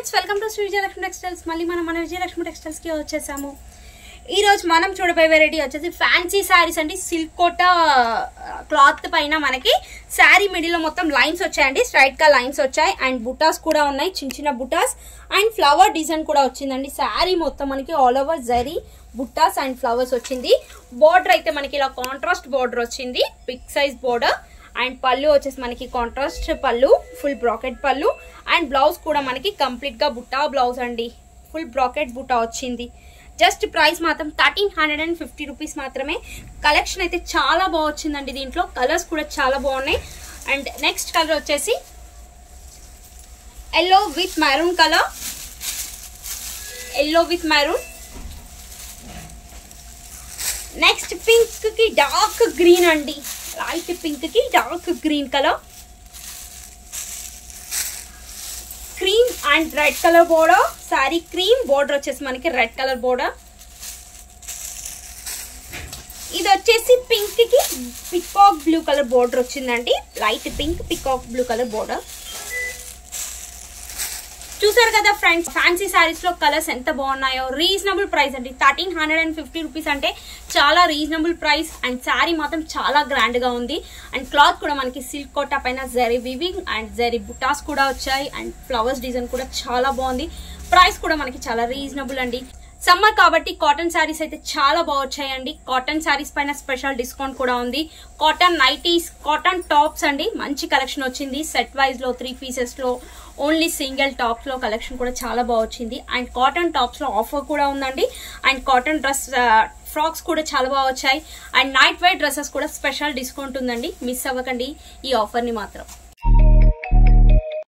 Friends welcome to Shri Vijayalakshmi textiles. మళ్ళీ మన Vijayalakshmi textiles కి వచ్చేసాము. ఈ రోజు మనం చూడబోయే వెరైటీ వచ్చేసి ఫ్యాన్సీ శారీస్ అండి. సిల్క్ కోట క్లాత్ పైన మనకి శారీ మిడిల్ లో మొత్తం లైన్స్ వచ్చాయండి, స్ట్రైట్ గా లైన్స్ వచ్చాయి అండ్ బుటాస్ కూడా ఉన్నాయి, చిన్న చిన్న బుటాస్ అండ్ ఫ్లవర్ డిజైన్ కూడా వచ్చిందండి. శారీ మొత్తం మనకి ఆల్ ఓవర్ జరీ బుటాస్ అండ్ ఫ్లవర్స్ వచ్చింది. బోర్డర్ అయితే మనకి ఇలా కాంట్రాస్ట్ బోర్డర్ వచ్చింది, బిగ్ సైజ్ బోర్డర్ అండ్ పళ్ళు వచ్చేసి మనకి కాంట్రాస్ట్ పళ్ళు, ఫుల్ బ్రాకెట్ పళ్ళు అండ్ బ్లౌజ్ కూడా మనకి కంప్లీట్ గా బుట్టా బ్లౌజ్ అండి, ఫుల్ బ్రాకెట్ బుట్టా వచ్చింది. జస్ట్ ప్రైస్ మాత్రం 1350 రూపీస్ మాత్రమే. కలెక్షన్ అయితే చాలా బాగా వచ్చిందండి, దీంట్లో కలర్స్ కూడా చాలా బాగున్నాయి. అండ్ నెక్స్ట్ కలర్ వచ్చేసి yellow with maroon colour, yellow with maroon. Next pink కి డార్క్ గ్రీన్ అండి, లైట్ పింక్ కి dark green colour, cream and red colour border. Sorry cream border వచ్చేసి మనకి రెడ్ కలర్ బోర్డర్. ఇది వచ్చేసి పింక్ కి peacock blue colour border వచ్చిందండి, light pink peacock blue colour border. చూసారు కదా ఫ్రెండ్స్, ఫ్యాన్సీ శారీస్ లో కలర్స్ ఎంత బాగున్నాయో. రీజనబుల్ ప్రైస్ అండి, 1350 రూపీస్ అంటే చాలా రీజనబుల్ ప్రైస్. అండ్ శారీ మాత్రం చాలా గ్రాండ్ గా ఉంది. అండ్ క్లాత్ కూడా మనకి సిల్క్ కోటా పైన జరీ వివింగ్ అండ్ జరీ బుటాస్ కూడా వచ్చాయి అండ్ ఫ్లవర్స్ డిజైన్ కూడా చాలా బాగుంది. ప్రైస్ కూడా మనకి చాలా రీజనబుల్ అండి. సమ్మర్ కాబట్టి కాటన్ శారీస్ అయితే చాలా బాగా వచ్చాయండి. కాటన్ శారీస్ పైన స్పెషల్ డిస్కౌంట్ కూడా ఉంది. కాటన్ నైటీస్, కాటన్ టాప్స్ అండి, మంచి కలెక్షన్ వచ్చింది. సెట్ వైజ్ లో 3 పీసెస్ లో ఓన్లీ సింగిల్ టాప్స్ లో కలెక్షన్ కూడా చాలా బాగా వచ్చింది. అండ్ కాటన్ టాప్స్ లో ఆఫర్ కూడా ఉందండి. అండ్ కాటన్ డ్రెస్ ఫ్రాక్స్ కూడా చాలా బాగా వచ్చాయి. అండ్ నైట్ వేర్ డ్రెస్సెస్ కూడా స్పెషల్ డిస్కౌంట్ ఉందండి, మిస్ అవ్వకండి ఈ ఆఫర్ ని మాత్రం.